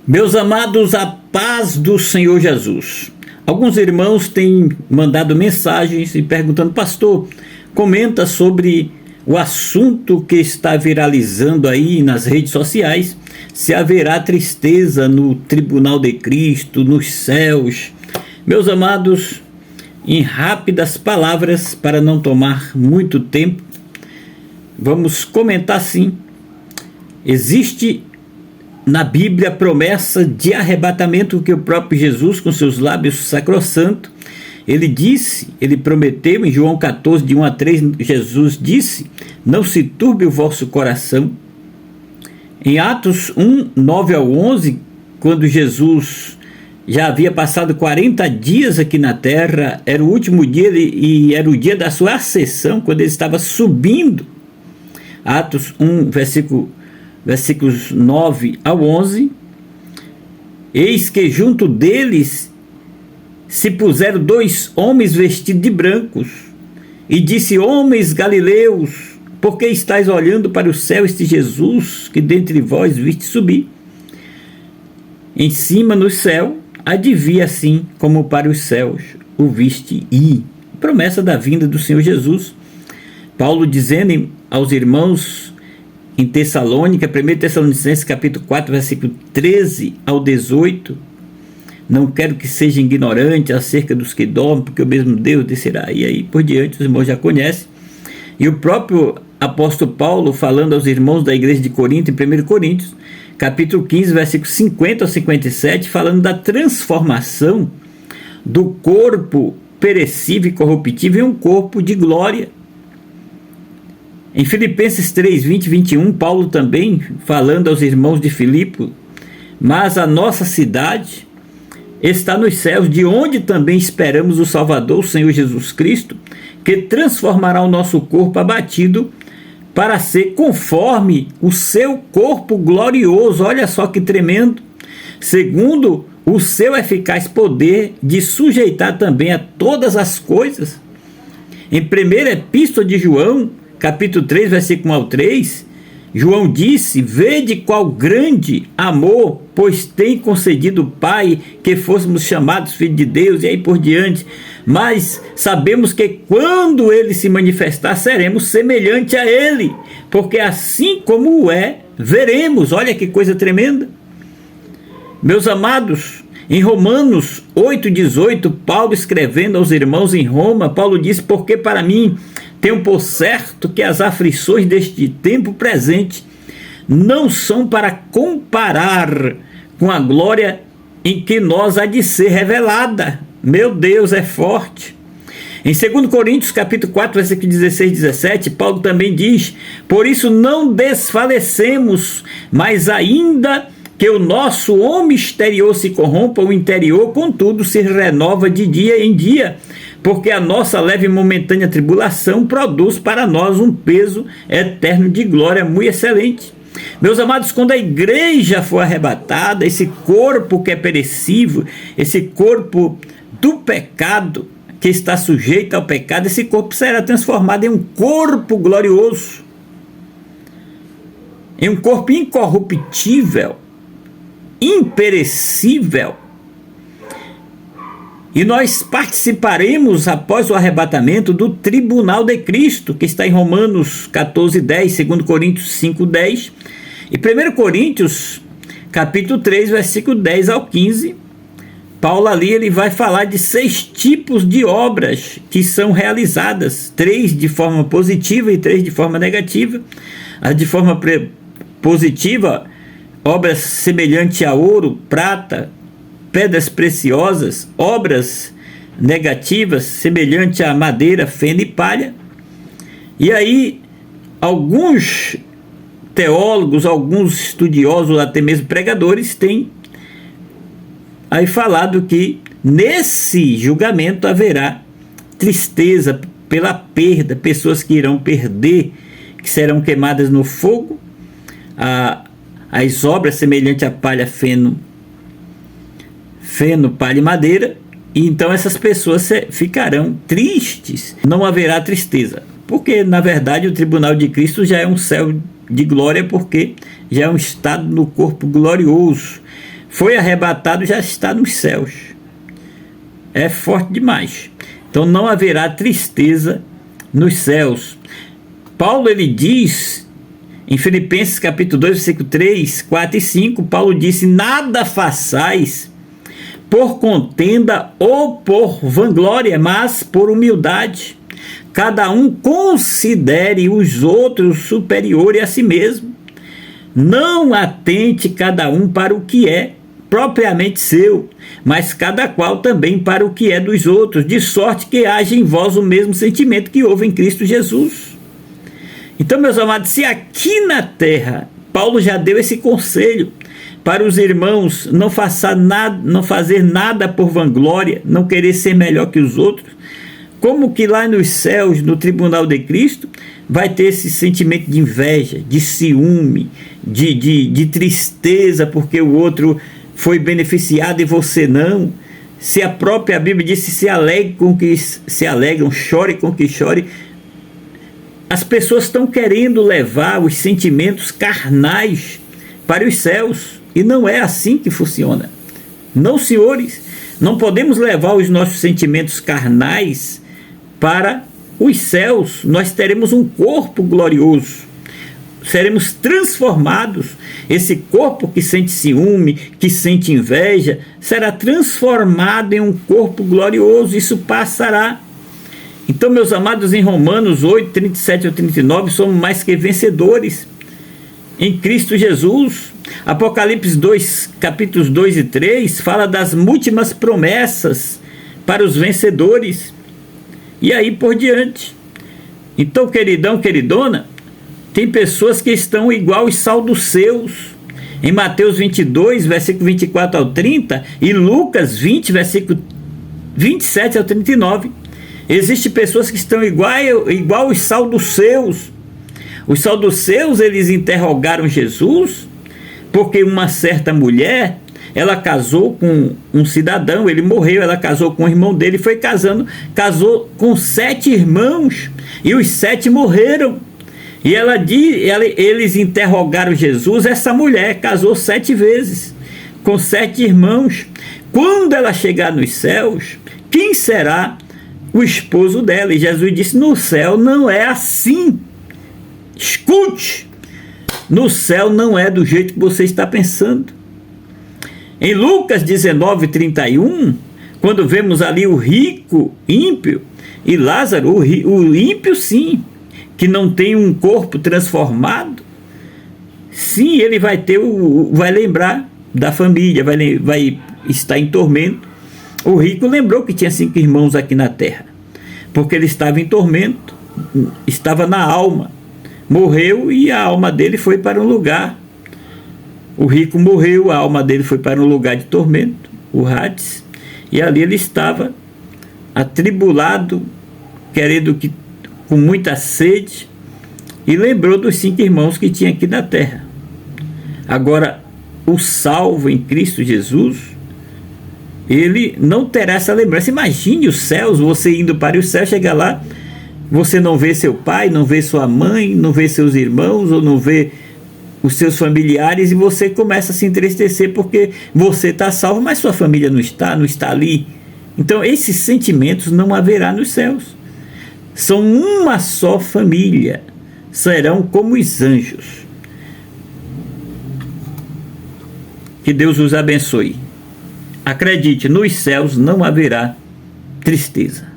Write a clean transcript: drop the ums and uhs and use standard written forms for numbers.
Meus amados, a paz do Senhor Jesus. Alguns irmãos têm mandado mensagens e perguntando: pastor, comenta sobre o assunto que está viralizando aí nas redes sociais, se haverá tristeza no tribunal de Cristo, nos céus. Meus amados, em rápidas palavras, para não tomar muito tempo, vamos comentar sim. Existe na Bíblia a promessa de arrebatamento que o próprio Jesus, com seus lábios sacrossantos, ele prometeu em João 14, de 1 a 3, Jesus disse: não se turbe o vosso coração. Em Atos 1, 9 ao 11, quando Jesus já havia passado 40 dias aqui na terra, era o último dia e era o dia da sua ascensão, quando ele estava subindo. Atos 1, versículos 9 ao 11, eis que junto deles se puseram 2 homens vestidos de brancos, e disse: homens galileus, por que estáis olhando para o céu? Este Jesus que dentre vós viste subir, em cima no céu, advia assim como para os céus o viste ir. Promessa da vinda do Senhor Jesus. Paulo dizendo aos irmãos em Tessalônica, 1 Tessalonicenses capítulo 4, versículo 13 ao 18, não quero que seja ignorante acerca dos que dormem, porque o mesmo Deus descerá. E aí por diante, os irmãos já conhecem. E o próprio apóstolo Paulo falando aos irmãos da igreja de Corinto, em 1 Coríntios, capítulo 15, versículo 50 ao 57, falando da transformação do corpo perecível e corruptível em um corpo de glória. Em Filipenses 3, 20 e 21, Paulo também falando aos irmãos de Filipe: mas a nossa cidade está nos céus, de onde também esperamos o Salvador, o Senhor Jesus Cristo, que transformará o nosso corpo abatido para ser conforme o seu corpo glorioso. Olha só que tremendo! Segundo o seu eficaz poder de sujeitar também a todas as coisas. Em 1ª Epístola de João, capítulo 3, versículo 1 ao 3, João disse: vede qual grande amor, pois tem concedido o Pai que fôssemos chamados filhos de Deus, e aí por diante. Mas sabemos que quando ele se manifestar, seremos semelhante a ele, porque assim como o é, veremos. Olha que coisa tremenda. Meus amados, em Romanos 8,18, Paulo escrevendo aos irmãos em Roma, Paulo disse: porque para mim tenho por certo que as aflições deste tempo presente não são para comparar com a glória em que nós há de ser revelada. Meu Deus, é forte. Em 2 Coríntios capítulo 4, versículo 16 e 17, Paulo também diz: por isso não desfalecemos, mas ainda que o nosso homem exterior se corrompa, o interior, contudo, se renova de dia em dia, porque a nossa leve e momentânea tribulação produz para nós um peso eterno de glória muito excelente. Meus amados, quando a igreja for arrebatada, esse corpo que é perecível, esse corpo do pecado, que está sujeito ao pecado, esse corpo será transformado em um corpo glorioso, em um corpo incorruptível, imperecível. E nós participaremos, após o arrebatamento, do tribunal de Cristo, que está em Romanos 14, 10, 2 Coríntios 5, 10, e 1 Coríntios, capítulo 3, versículo 10 ao 15, Paulo ali ele vai falar de 6 tipos de obras que são realizadas, 3 de forma positiva e 3 de forma negativa. As de forma positiva, obras semelhantes a ouro, prata, pedras preciosas. Obras negativas, semelhante a madeira, feno e palha. E aí, alguns teólogos, alguns estudiosos, até mesmo pregadores, têm aí falado que nesse julgamento haverá tristeza pela perda, pessoas que irão perder, que serão queimadas no fogo, as obras semelhantes a palha, feno, palha e madeira, e então essas pessoas ficarão tristes. Não haverá tristeza, porque na verdade o tribunal de Cristo já é um céu de glória, porque já é um estado no corpo glorioso. foi arrebatado, já está nos céus. É forte demais. Então não haverá tristeza nos céus. Paulo, ele diz em Filipenses capítulo 2, versículo 3, 4 e 5, Paulo disse: nada façais por contenda ou por vanglória, mas por humildade. Cada um considere os outros superiores a si mesmo. Não atente cada um para o que é propriamente seu, mas cada qual também para o que é dos outros, de sorte que haja em vós o mesmo sentimento que houve em Cristo Jesus. Então, meus amados, se aqui na terra Paulo já deu esse conselho para os irmãos não fazer nada por vanglória, não querer ser melhor que os outros, como que lá nos céus, no tribunal de Cristo, vai ter esse sentimento de inveja, de ciúme, de tristeza porque o outro foi beneficiado e você não? Se a própria Bíblia disse: se alegre com que se alegram, chore com que chore. As pessoas estão querendo levar os sentimentos carnais para os céus, e não é assim que funciona. Não, senhores, não podemos levar os nossos sentimentos carnais para os céus. Nós teremos um corpo glorioso, seremos transformados. Esse corpo que sente ciúme, que sente inveja, será transformado em um corpo glorioso. Isso passará. Então, meus amados, em Romanos 8, 37 ou 39, somos mais que vencedores em Cristo Jesus. Apocalipse 2, capítulos 2 e 3, fala das múltiplas promessas para os vencedores. E aí por diante. Então, queridão, queridona, tem pessoas que estão igual os saduceus. Em Mateus 22, versículo 24 ao 30, e Lucas 20, versículo 27 ao 39. Existem pessoas que estão igual os saduceus. Os saduceus, eles interrogaram Jesus, porque uma certa mulher, ela casou com um cidadão, ele morreu, ela casou com o irmão dele, foi casou com 7 irmãos, e os 7 morreram. E eles interrogaram Jesus: essa mulher casou 7 vezes, com 7 irmãos. Quando ela chegar nos céus, quem será o esposo dela? E Jesus disse: no céu não é assim. Escute, no céu não é do jeito que você está pensando. Em Lucas 19, 31, quando vemos ali o rico ímpio e Lázaro, o ímpio sim, que não tem um corpo transformado, sim, ele vai lembrar da família, vai estar em tormento. O rico lembrou que tinha 5 irmãos aqui na terra, porque ele estava em tormento, estava na alma, morreu e a alma dele foi para um lugar. O rico morreu, a alma dele foi para um lugar de tormento, o Hades, e ali ele estava atribulado, com muita sede, e lembrou dos 5 irmãos que tinha aqui na terra. Agora, o salvo em Cristo Jesus, ele não terá essa lembrança. Imagine os céus, você indo para o céu, chega lá, você não vê seu pai, não vê sua mãe, não vê seus irmãos, ou não vê os seus familiares, e você começa a se entristecer porque você está salvo, mas sua família não está ali. Então esses sentimentos não haverá nos céus. São uma só família, serão como os anjos. Que Deus os abençoe. Acredite, nos céus não haverá tristeza.